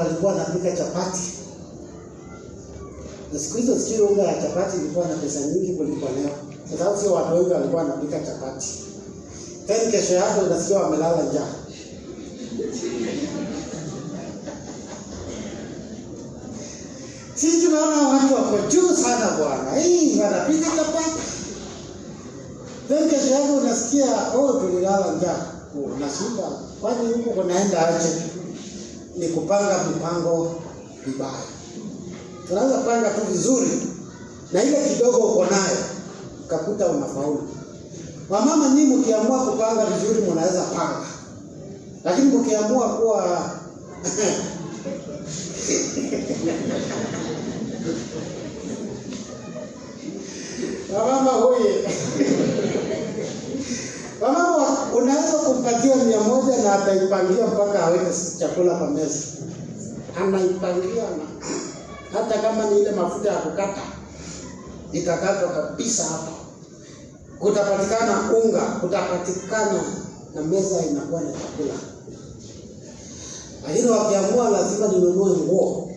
walikuwa wanapika chapati. Na siku hizo sijui unga ya chapati ilikuwa na pesa nyingi kuliko leo. Kwa sababu sio watu wengi walikuwa wanapika chapati. Tena kesho yake unasikia wamelala njaa. Sisi tunaona watu wako juu sana bwana. Wanapika chapati. Tena kesho yake unasikia tulilala njaa. Unashinda. Kwani huko kunaenda aje? Ni kupanga mipango vibaya. Tunaanza panga tu vizuri na ile kidogo uko nayo ukakuta unafaulu. Wamama nyinyi mkiamua kupanga vizuri mnaweza panga. Lakini mkiamua kuwa wamama hoye. Wamama unaweza kumpatia 100 na ataipangia mpaka aweke chakula kwa meza. Anaipangia na hata kama ni ile mafuta ya kukata itakatwa kabisa hapo. Kutapatikana unga, kutapatikana na meza inakuwa na chakula. Lakini wakiamua lazima ninunue nguo.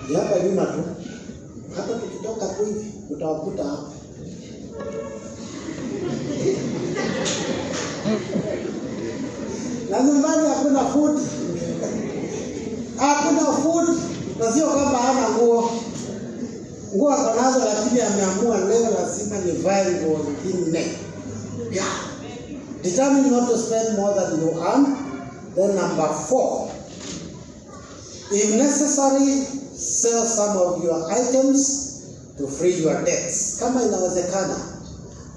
Ni hapa nyuma tu. Hata tukitoka tu hivi utawakuta hapa. Na nyumbani hakuna food. Hakuna food. Na sio kwamba hana nguo. Nguo anazo lakini ameamua leo lazima nivae nguo nyingine. Yeah. Determine not to spend more than you earn. Then number 4. If necessary, sell some of your items to free your debts. Kama inawezekana,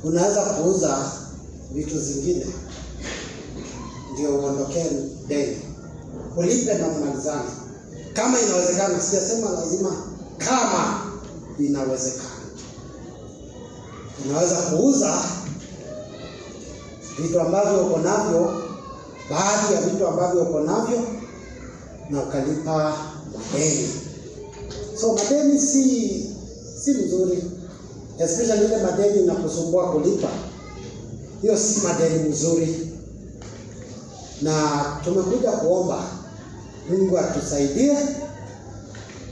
unaweza kuuza vitu zingine ndio uondokee deni. Ulipe na malizane. Kama inawezekana, sijasema lazima, kama inawezekana. Unaweza kuuza vitu ambavyo uko navyo, baadhi ya vitu ambavyo uko navyo na ukalipa madeni. So madeni si mzuri. Especially ile madeni inakusumbua kulipa. Hiyo si madeni mzuri. Na tumekuja kuomba Mungu atusaidie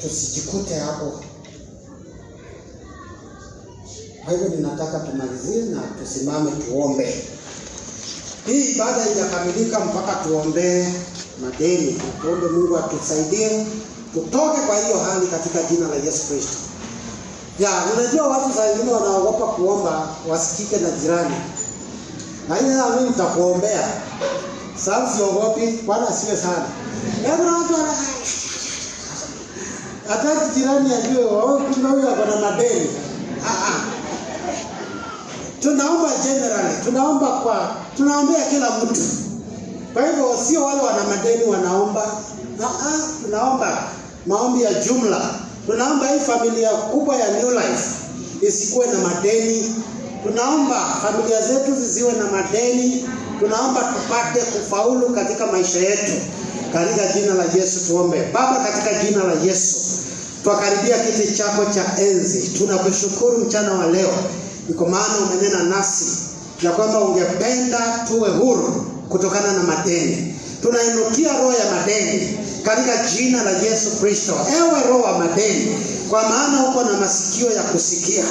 tusijikute hapo. Kwa hivyo ninataka tumalizie na tusimame tuombe. Hii ibada haijakamilika mpaka tuombe madeni. Tuombe Mungu atusaidie tutoke kwa hiyo hali katika jina la Yesu Kristo. Unajua watu saa wengine wanaogopa kuomba wasikike na jirani. Na mimi nitakuombea. Sasa siogopi, Bwana asiwe sana. Watu hataki jirani ajue kumbe huyu ako na madeni. Tunaomba generally, tunaombea kila mtu. Kwa hivyo sio wale wana madeni wanaomba. Tunaomba maombi ya jumla. Tunaomba hii familia kubwa ya New Life isikuwe na madeni. Tunaomba familia zetu zisiwe na madeni. Tunaomba tupate kufaulu katika maisha yetu. Katika jina la Yesu tuombe. Baba, katika jina la Yesu, twakaribia kiti chako cha enzi. Tunakushukuru mchana wa leo. Kwa maana umenena nasi ya kwamba ungependa tuwe huru kutokana na madeni. Tunainukia roho ya madeni katika jina la Yesu Kristo. Ewe roho wa madeni, kwa maana uko na masikio ya kusikia,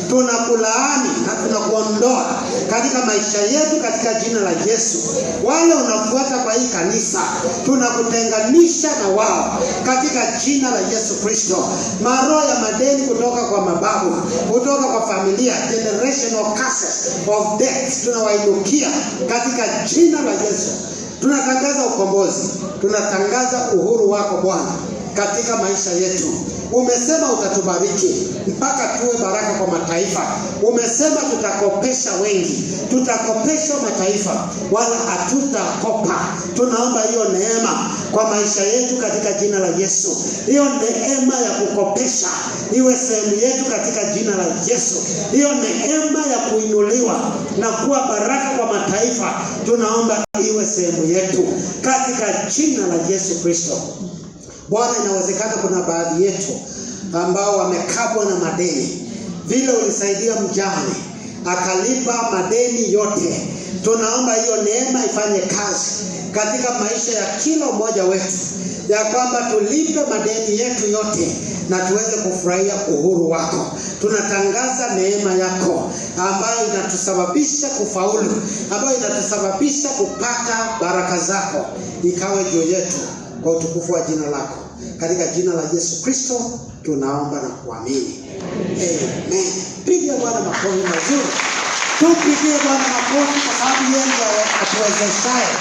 tunakulaani na tunakuondoa katika maisha yetu katika jina la Yesu. Wale unafuata kwa hii kanisa, tunakutenganisha na wao katika jina la Yesu Kristo. Maroho ya madeni kutoka kwa mababu, kutoka kwa familia, generational curses of death, tunawainukia katika jina la Yesu. Tunatangaza ukombozi, tunatangaza uhuru wako Bwana katika maisha yetu. Umesema utatubariki mpaka tuwe baraka kwa mataifa. Umesema tutakopesha wengi, tutakopesha mataifa wala hatutakopa. Tunaomba hiyo neema kwa maisha yetu katika jina la Yesu. Hiyo neema ya kukopesha iwe sehemu yetu katika jina la Yesu. Hiyo neema ya kuinuliwa na kuwa baraka kwa mataifa, tunaomba iwe sehemu yetu katika jina la Yesu Kristo. Bwana, inawezekana kuna baadhi yetu ambao wamekabwa na madeni. Vile ulisaidia mjane akalipa madeni yote, tunaomba hiyo neema ifanye kazi katika maisha ya kila mmoja wetu, ya kwamba tulipe madeni yetu yote na tuweze kufurahia uhuru wako. Tunatangaza neema yako ambayo inatusababisha kufaulu, ambayo inatusababisha kupata baraka zako, ikawe juu yetu kwa utukufu wa jina lako. Katika jina la Yesu Kristo tunaomba na kuamini. Amen. Pigia Bwana makofi mazuri. Tupigie Bwana makofi kwa sababu yeye ndiye atuwezeshaye.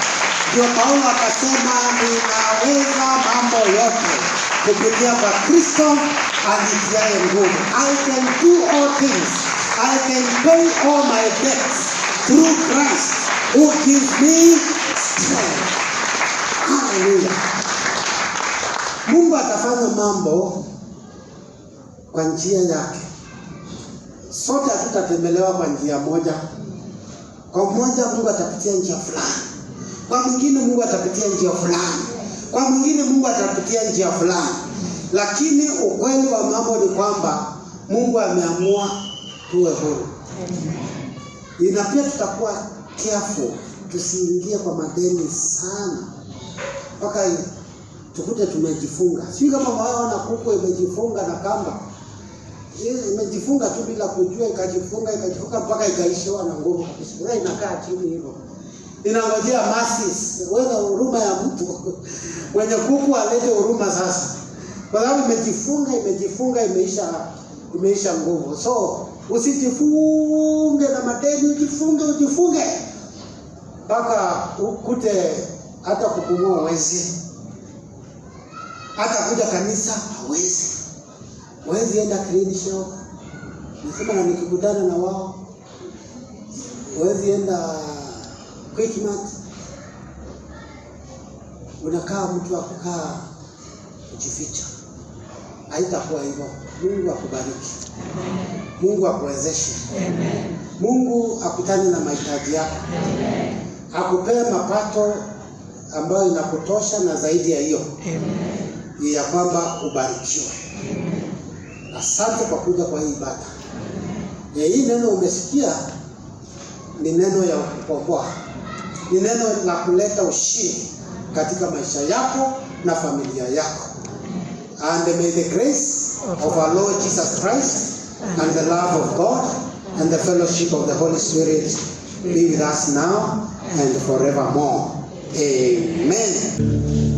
Ndio Paulo akasema ninaweza mambo yote kupitia kwa Kristo anitiaye nguvu. I can do all things. I can pay all my debts through Christ who gives me strength. Hallelujah. Mungu atafanya mambo kwa njia yake. Sote hatutatembelewa kwa njia moja. Kwa mmoja Mungu atapitia njia fulani. Kwa mwingine Mungu atapitia njia fulani. Kwa mwingine Mungu atapitia njia fulani. Lakini ukweli wa mambo ni kwamba Mungu ameamua tuwe huru. Ina pia tutakuwa careful tusiingie kwa madeni sana. Mpaka tukute tumejifunga. Sio kama waona kuku imejifunga na kamba. Imejifunga tu bila kujua, ikajifunga mpaka ikaishiwa na nguvu kabisa. Wewe inakaa chini hivyo. Inangojea masis. Wewe huruma ya mtu. Mwenye kuku alete huruma sasa. Kwa sababu imejifunga imeisha nguvu. So usijifunge na madeni, ujifunge. Mpaka ukute hata kupumua hawezi. Hata kuja kanisa hawezi. Hawezi enda clean shop. Nasema na nikikutana na wao. Hawezi enda Quickmart. Unakaa mtu akukaa kujificha. Haitakuwa hivyo. Mungu akubariki. Mungu akuwezeshe. Mungu akutane na mahitaji yako. Akupee mapato ambayo inakutosha na zaidi ya hiyo. Ya kwamba ubarikiwe. Asante kwa kuja kwa hii ibada. Hii neno umesikia ni neno ya kukomboa. Ni neno la kuleta ushindi katika maisha yako na familia yako. And may the grace of our Lord Jesus Christ and the love of God and the fellowship of the Holy Spirit be with us now and forevermore. Amen.